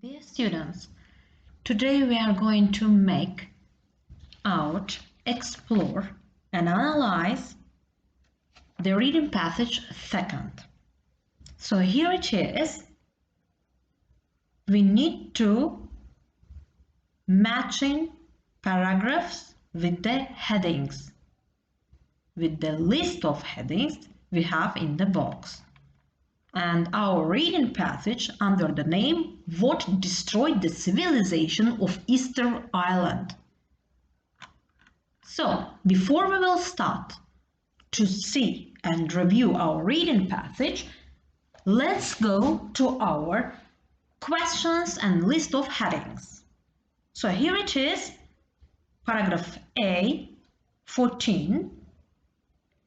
Dear students, today we are going to make out, explore and analyze the reading passage second. So here it is. We need to matching paragraphs with the headings, with the list of headings we have in the box. And our reading passage under the name What Destroyed the Civilization of Easter Island. So, before we will start to see and review our reading passage, let's go to our questions and list of headings. So here it is, paragraph A, 14,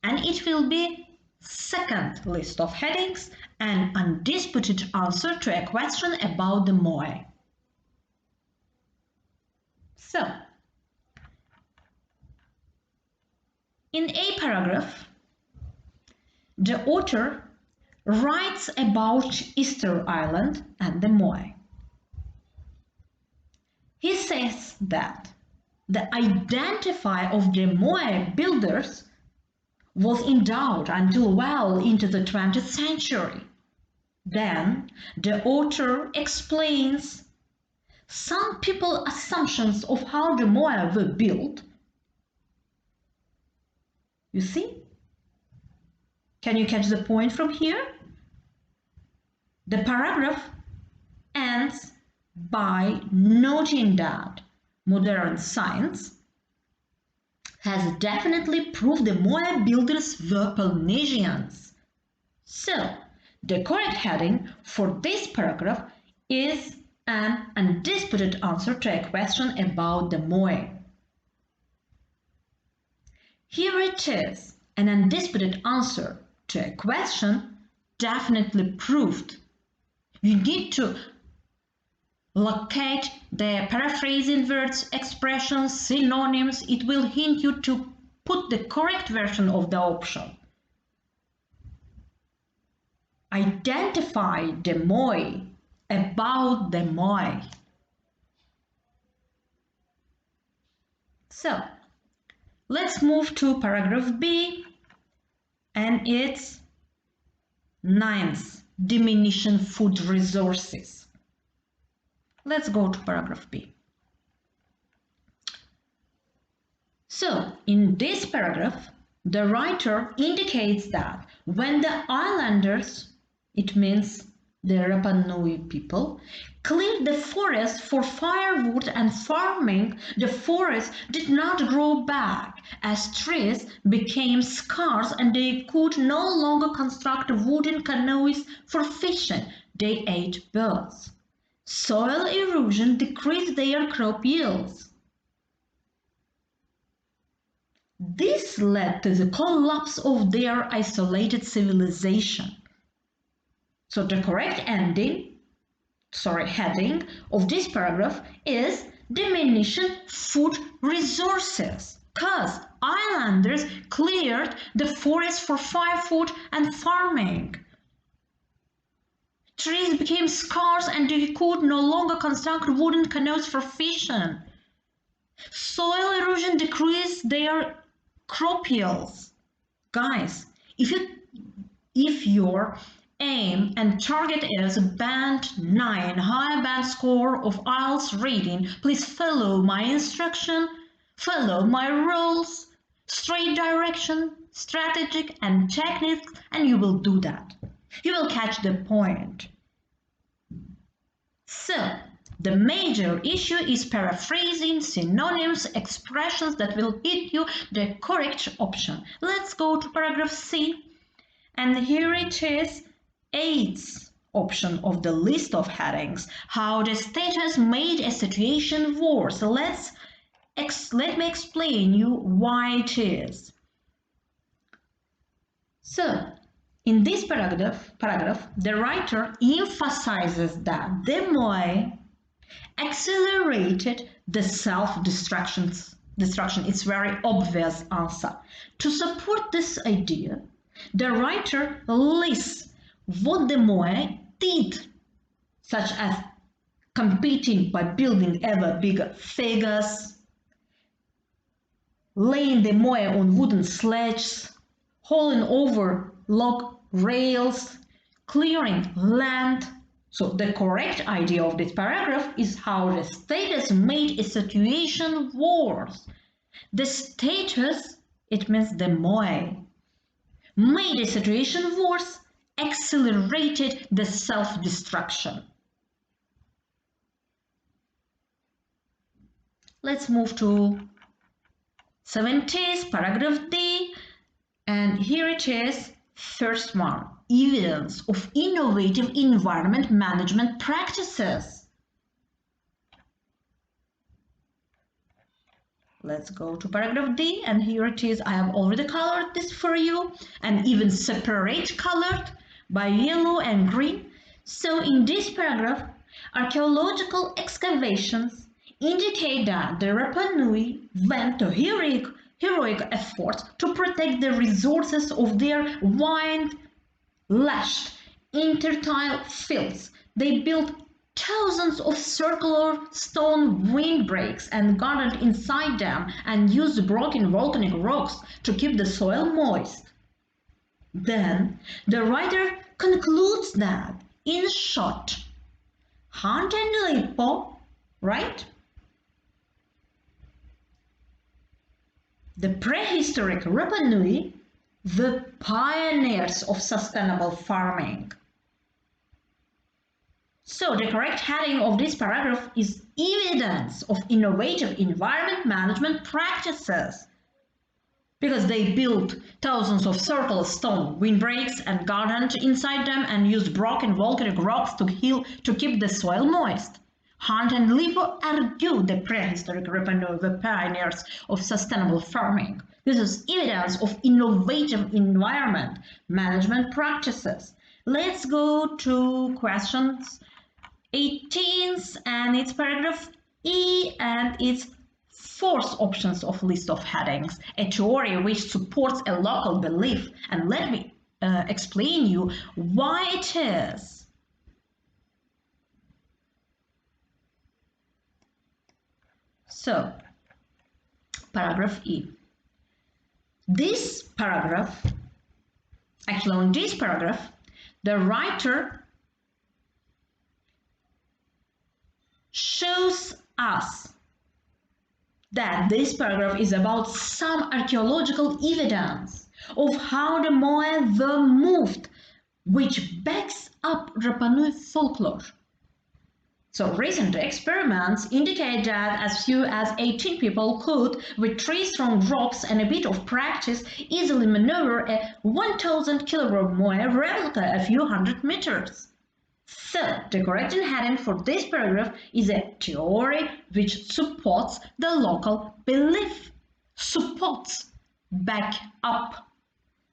and it will be second list of headings, an undisputed answer to a question about the Moai. So, in a paragraph, the author writes about Easter Island and the Moai. He says that the identity of the Moai builders was in doubt until well into the 20th century. Then the author explains some people's assumptions of how the Moai were built. You see? Can you catch the point from here? The paragraph ends by noting that modern science has definitely proved the Moai builders were Polynesians. So, the correct heading for this paragraph is an undisputed answer to a question about the Moai. Here it is, an undisputed answer to a question definitely proved. You need to locate the paraphrasing words, expressions, synonyms. It will hint you to put the correct version of the option. Identify the Moai, about the Moai. So, let's move to paragraph B, and it's 9th, diminishing food resources. Let's go to paragraph B. So, in this paragraph, the writer indicates that when the islanders, it means the Rapa Nui people, cleared the forest for firewood and farming, the forest did not grow back as trees became scarce and they could no longer construct wooden canoes for fishing. They ate birds. Soil erosion decreased their crop yields. This led to the collapse of their isolated civilization. So the correct heading of this paragraph is diminishing food resources, because islanders cleared the forest for firewood and farming. Trees became scarce and they could no longer construct wooden canoes for fishing. Soil erosion decreased their crop yields. Guys, if your aim and target is band 9 high band score of IELTS reading, please follow my instruction, follow my rules, straight direction, strategic and techniques, and you will do that. You will catch the point. So, the major issue is paraphrasing, synonyms, expressions that will hit you the correct option. Let's go to paragraph C, and here it is, 8th option of the list of headings, how the status made a situation worse. Let me explain you why it is. So, in this paragraph, the writer emphasizes that the Moai accelerated the self-destruction. It's very obvious answer. To support this idea, the writer lists what the Moai did, such as competing by building ever bigger figures, laying the moai on wooden sledges, hauling over log rails, clearing land. So the correct idea of this paragraph is how the status made a situation worse. The status, it means the moai, made a situation worse, accelerated the self-destruction. Let's move to 70s, paragraph D, and here it is, first one, evidence of innovative environment management practices. Let's go to paragraph D, and here it is. I have already colored this for you, and even separate colored by yellow and green. So in this paragraph, archaeological excavations indicate that the Rapa Nui went to heroic efforts to protect the resources of their wind-lashed intertidal fields. They built thousands of circular stone windbreaks and gardened inside them and used broken volcanic rocks to keep the soil moist. Then the writer concludes that, in short, Hunt and Lipo, right? The prehistoric Rapa Nui, the pioneers of sustainable farming. So the correct heading of this paragraph is evidence of innovative environment management practices, because they built thousands of circular stone windbreaks and gardened inside them and used broken volcanic rocks to keep the soil moist. Hunt and Lipo argue the prehistoric Rapa Nui were pioneers of sustainable farming. This is evidence of innovative environment management practices. Let's go to questions 18, and it's paragraph E, and it's fourth options of list of headings, a theory which supports a local belief. And let me explain you why it is. So, paragraph E. This paragraph, actually on this paragraph, the writer shows us that this paragraph is about some archaeological evidence of how the moai were moved, which backs up Rapa Nui folklore. So recent experiments indicate that as few as 18 people could, with 3 strong ropes and a bit of practice, easily maneuver a 1,000 kilogram moai replica a few hundred meters. So the correct heading for this paragraph is a theory which supports the local belief. Supports, back up.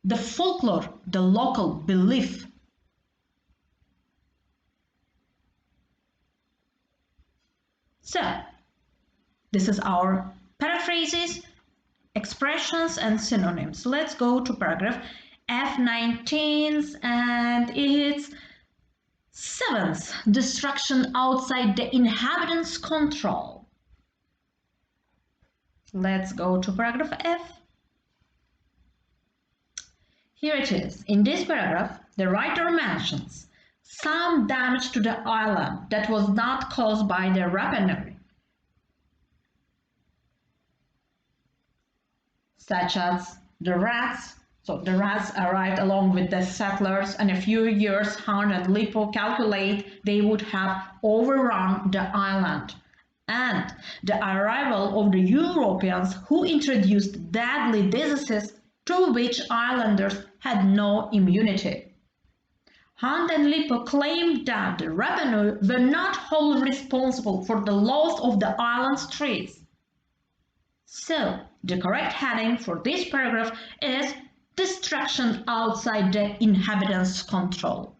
The folklore, the local belief. So, this is our paraphrases, expressions, and synonyms. Let's go to paragraph F19, and it's 7th, destruction outside the inhabitants' control. Let's go to paragraph F. Here it is. In this paragraph, the writer mentions some damage to the island that was not caused by the Rapa Nui, such as the rats. So the rats arrived along with the settlers, and a few years Hunt and Lipo calculate they would have overrun the island. And the arrival of the Europeans, who introduced deadly diseases to which islanders had no immunity. Hunt and Lipo claimed that the Rapa Nui were not wholly responsible for the loss of the island's trees. So, the correct heading for this paragraph is destruction outside the inhabitants' control.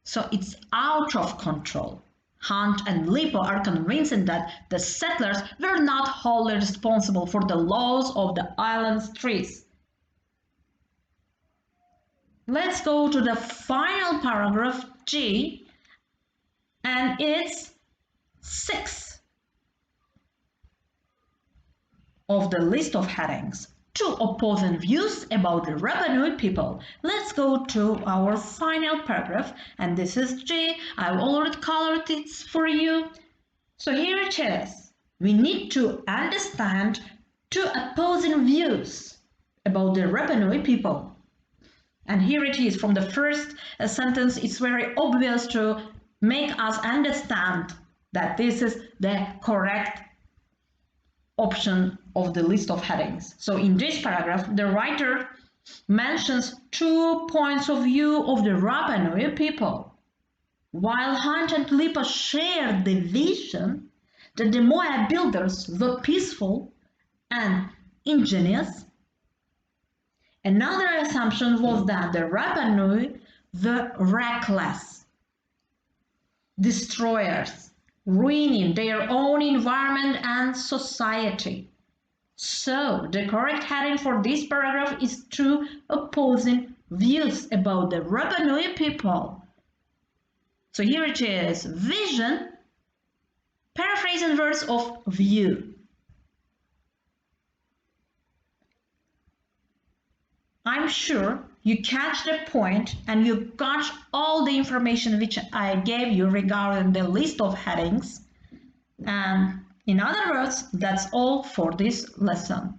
So it's out of control. Hunt and Lipo are convinced that the settlers were not wholly responsible for the loss of the island's trees. let's go to the final paragraph G, and it's 6 of the list of headings. Two opposing views about the revenue people. Let's go to our final paragraph, and this is G. I've already colored it for you. So here it is. We need to understand two opposing views about the revenue people. And here it is from the first sentence. It's very obvious to make us understand that this is the correct option of the list of headings. So in this paragraph, the writer mentions two points of view of the revenue people. While Hunt and Lipa shared the vision that the Moab builders were peaceful and ingenious, another assumption was that the revenue were reckless, destroyers, ruining their own environment and society. So the correct heading for this paragraph is two opposing views about the revenue people. So here it is, vision, paraphrasing words of view. I'm sure you catch the point and you got all the information which I gave you regarding the list of headings. And in other words, that's all for this lesson.